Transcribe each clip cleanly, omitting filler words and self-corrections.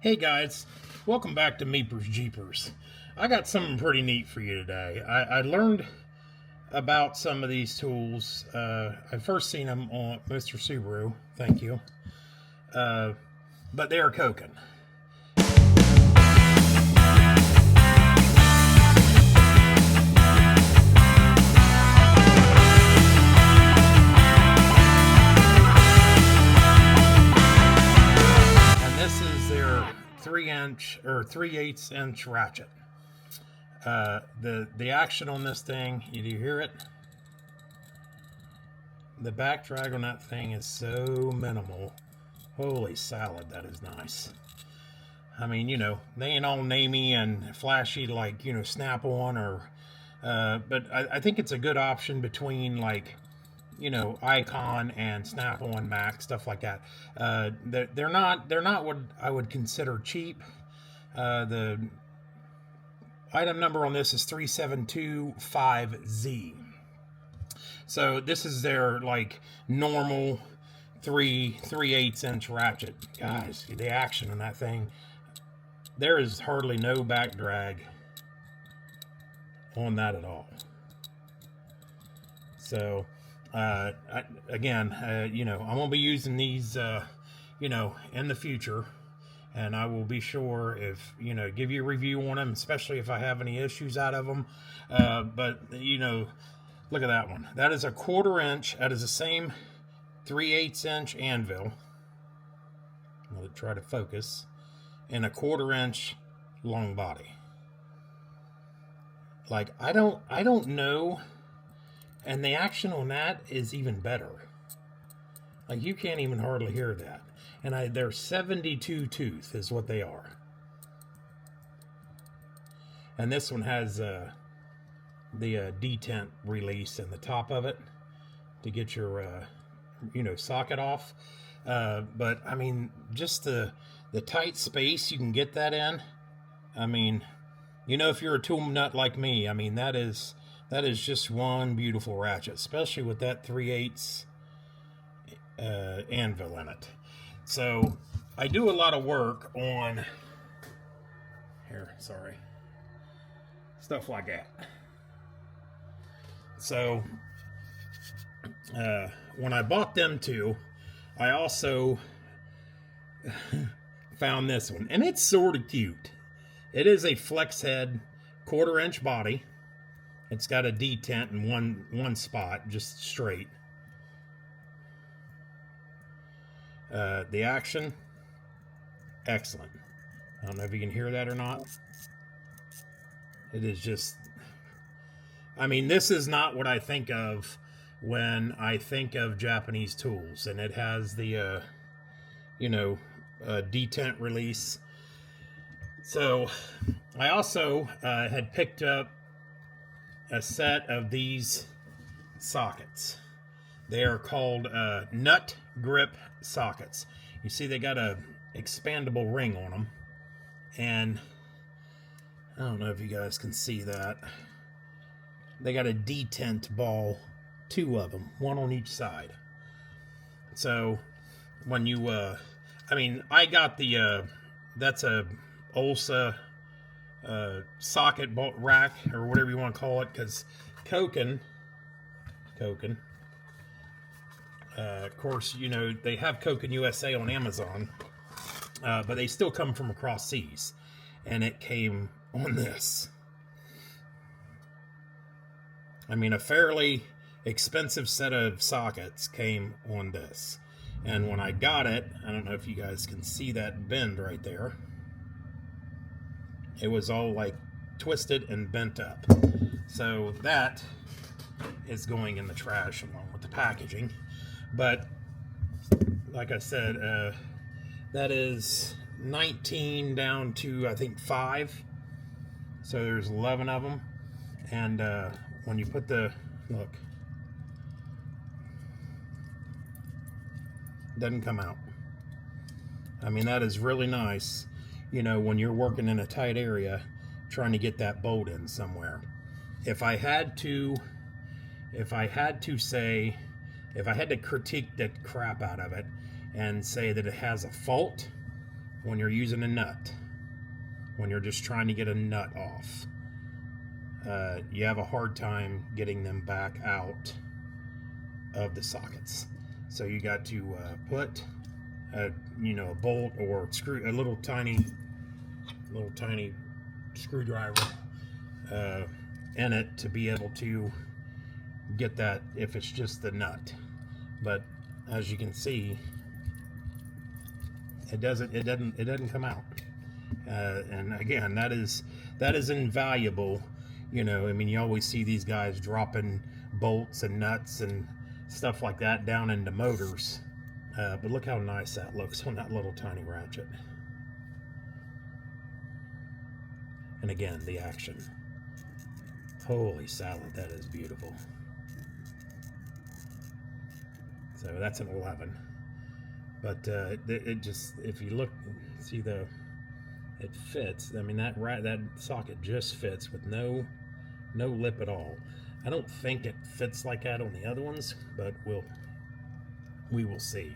Hey guys, welcome back to Meepers Jeepers. I got something pretty neat for you today. I learned about some of these tools. I first seen them on Mr. Subaru, thank you. But they are Koken. And this is their 3-inch or 3/8 inch ratchet. The action on this thing, you do hear it? The back drag on that thing is so minimal. Holy salad, that is nice. I mean, you know, they ain't all namey and flashy like, you know, Snap-on or, but I think it's a good option between like, you know, Icon and Snap-on Max, stuff like that. They're not what I would consider cheap. The item number on this is 3725Z. So this is their like normal 3/8 inch ratchet. Guys, the action on that thing, there is hardly no back drag on that at all. So again, you know, I'm gonna be using these you know, in the future, and I will be sure if, you know, give you a review on them, especially if I have any issues out of them. But you know, look at that one. That is a 1/4 inch. That is the same 3/8 inch anvil. I'll try to focus. And a 1/4 inch long body. Like I don't know. And the action on that is even better. Like you can't even hardly hear that. And they're 72 tooth is what they are. And this one has the detent release in the top of it to get your you know, socket off. But I mean, just the tight space you can get that in. I mean, you know, if you're a tool nut like me, I mean, that is just one beautiful ratchet, especially with that 3/8 anvil in it. So I do a lot of work on stuff like that. So when I bought them two, I also found this one, and it's sort of cute. It is a flex head 1/4 inch body. It's got a detent in one spot, just straight. The action, excellent. I don't know if you can hear that or not. It is just, I mean, this is not what I think of when I think of Japanese tools. And it has the, you know, detent release. So I also had picked up a set of these sockets. They are called nut grip sockets. You see they got a expandable ring on them, and I don't know if you guys can see that. They got a detent ball, 2 of them, 1 on each side. So when you I mean, I got the that's a Ulsa socket rack or whatever you want to call it, because Koken of course, you know, they have Koken USA on Amazon, but they still come from across seas, and it came on this. I mean, a fairly expensive set of sockets came on this, and when I got it, I don't know if you guys can see that bend right there. It was all like twisted and bent up. So that is going in the trash along with the packaging. But like I said, that is 19 down to, I think, 5. So there's 11 of them. And when you put the, look, doesn't come out. I mean, that is really nice, you know, when you're working in a tight area trying to get that bolt in somewhere. If I had to critique the crap out of it and say that it has a fault, when you're using a nut, when you're just trying to get a nut off, you have a hard time getting them back out of the sockets. So you got to put a bolt or screw, a little tiny screwdriver in it to be able to get that if it's just the nut. But as you can see, it doesn't come out. And again, that is invaluable. You know, I mean, you always see these guys dropping bolts and nuts and stuff like that down into motors. But look how nice that looks on that little tiny ratchet. And again, the action. Holy salad, that is beautiful. So that's an 11. But it just, if you look, see it fits. I mean, that socket just fits with no lip at all. I don't think it fits like that on the other ones, but we will see.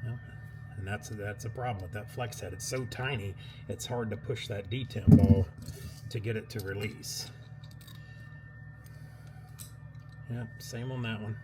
Well, and that's a problem with that flex head. It's so tiny, it's hard to push that detemp ball to get it to release. Yep, same on that one.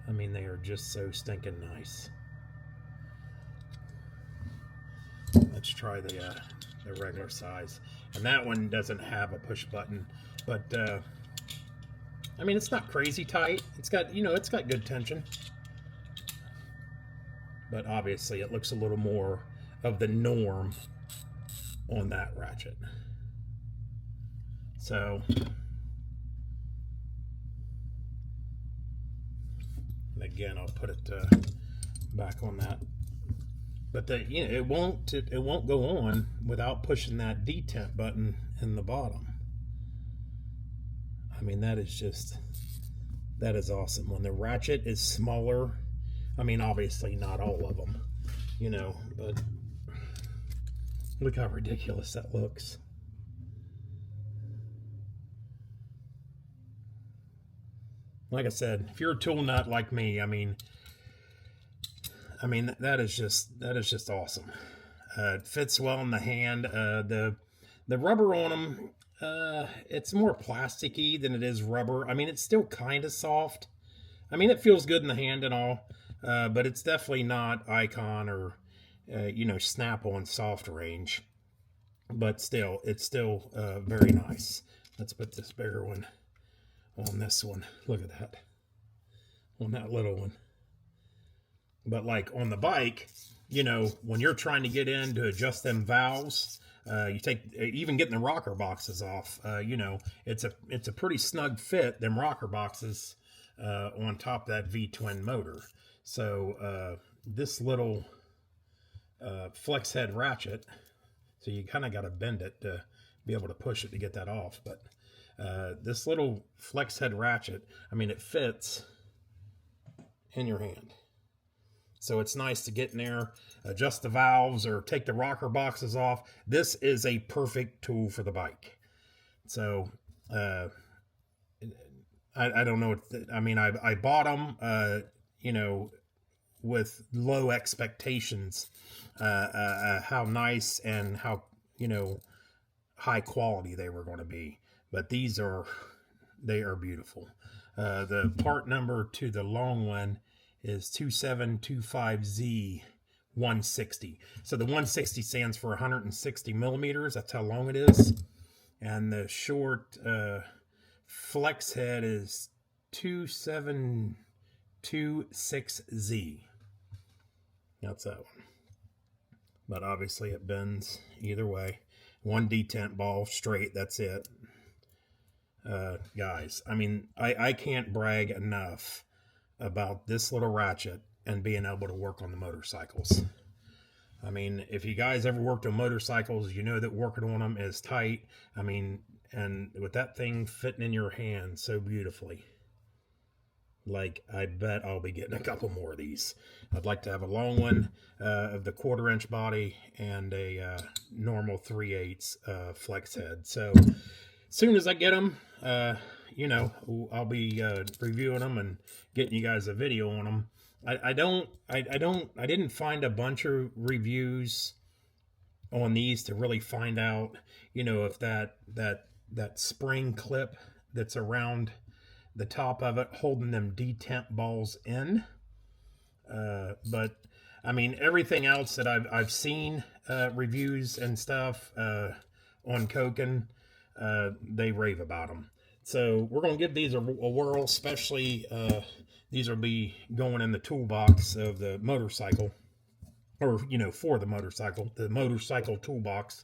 I mean, they are just so stinking nice. Let's try the regular size. And that one doesn't have a push button, but I mean, it's not crazy tight. It's got, it's got good tension. But obviously it looks a little more of the norm on that ratchet. So again, I'll put it back on that. But it won't go on without pushing that detemp button in the bottom. I mean, that is awesome. When the ratchet is smaller, I mean, obviously not all of them, but look how ridiculous that looks. Like I said, if you're a tool nut like me, I mean that is just awesome. It fits well in the hand. The rubber on them, it's more plasticky than it is rubber. I mean, it's still kind of soft. I mean, it feels good in the hand and all, but it's definitely not Icon or Snap-on soft range. But still, it's still very nice. Let's put this bigger one on this one. Look at that. On that little one. But like on the bike, when you're trying to get in to adjust them valves, you take, even getting the rocker boxes off, it's a pretty snug fit, them rocker boxes on top of that V-twin motor. So this little flex head ratchet, so you kind of got to bend it to be able to push it to get that off. But this little flex head ratchet, I mean, it fits in your hand. So it's nice to get in there, adjust the valves, or take the rocker boxes off. This is a perfect tool for the bike. So I don't know. I bought them, with low expectations, how nice and how, high quality they were going to be. But they are beautiful. The part number to the long one is 2725Z 160. So the 160 stands for 160 millimeters. That's how long it is. And the short flex head is 2726Z. That's that one. But obviously it bends either way. One detent ball straight, that's it. Guys, I mean, I can't brag enough about this little ratchet and being able to work on the motorcycles. I mean, if you guys ever worked on motorcycles, you know that working on them is tight. I mean, and with that thing fitting in your hand so beautifully, like, I bet I'll be getting a couple more of these. I'd like to have a long one of the 1/4-inch body and a normal 3/8 flex head. So as soon as I get them, I'll be reviewing them and getting you guys a video on them. I didn't find a bunch of reviews on these to really find out, if that spring clip that's around the top of it holding them detent balls in. But I mean, everything else that I've seen reviews and stuff on Koken, they rave about them. So we're gonna give these a whirl. Especially these will be going in the toolbox of the motorcycle, or for the motorcycle toolbox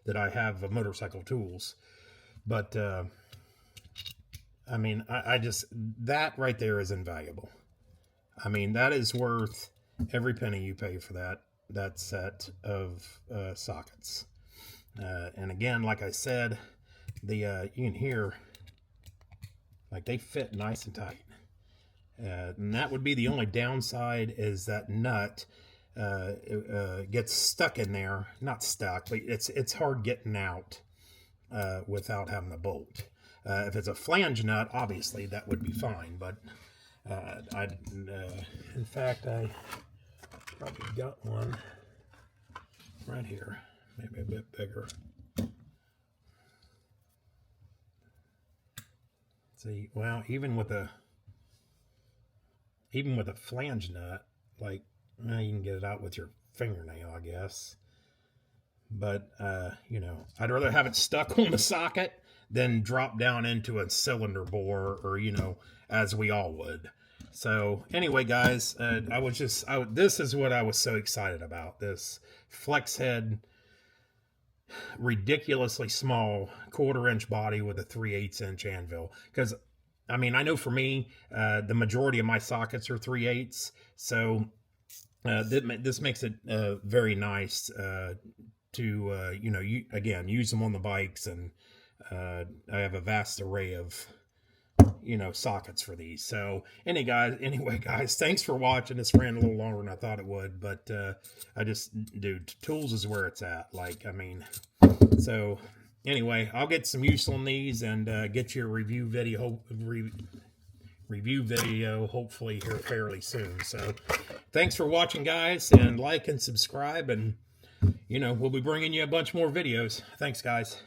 that I have of motorcycle tools. But I mean, I just, that right there is invaluable. I mean, that is worth every penny you pay for that set of sockets. And again, like I said, you can hear, like, they fit nice and tight. And that would be the only downside, is that nut gets stuck in there. Not stuck, but it's hard getting out without having a bolt. If it's a flange nut, obviously that would be fine. But in fact, I probably got one right here, maybe a bit bigger. See, well, even with a flange nut, like, you can get it out with your fingernail, I guess. But I'd rather have it stuck on the socket than drop down into a cylinder bore, or as we all would. So anyway, guys, this is what I was so excited about. This flex head, ridiculously small 1/4 inch body with a 3/8 inch anvil. Because I mean, I know for me, the majority of my sockets are 3/8, so this makes it very nice to use them on the bikes. And I have a vast array of sockets for these. So anyway guys, thanks for watching. This ran a little longer than I thought it would, but dude, tools is where it's at. Like, I mean, so anyway, I'll get some use on these and get you a review video hopefully here fairly soon. So thanks for watching, guys, and like and subscribe, and we'll be bringing you a bunch more videos. Thanks, guys.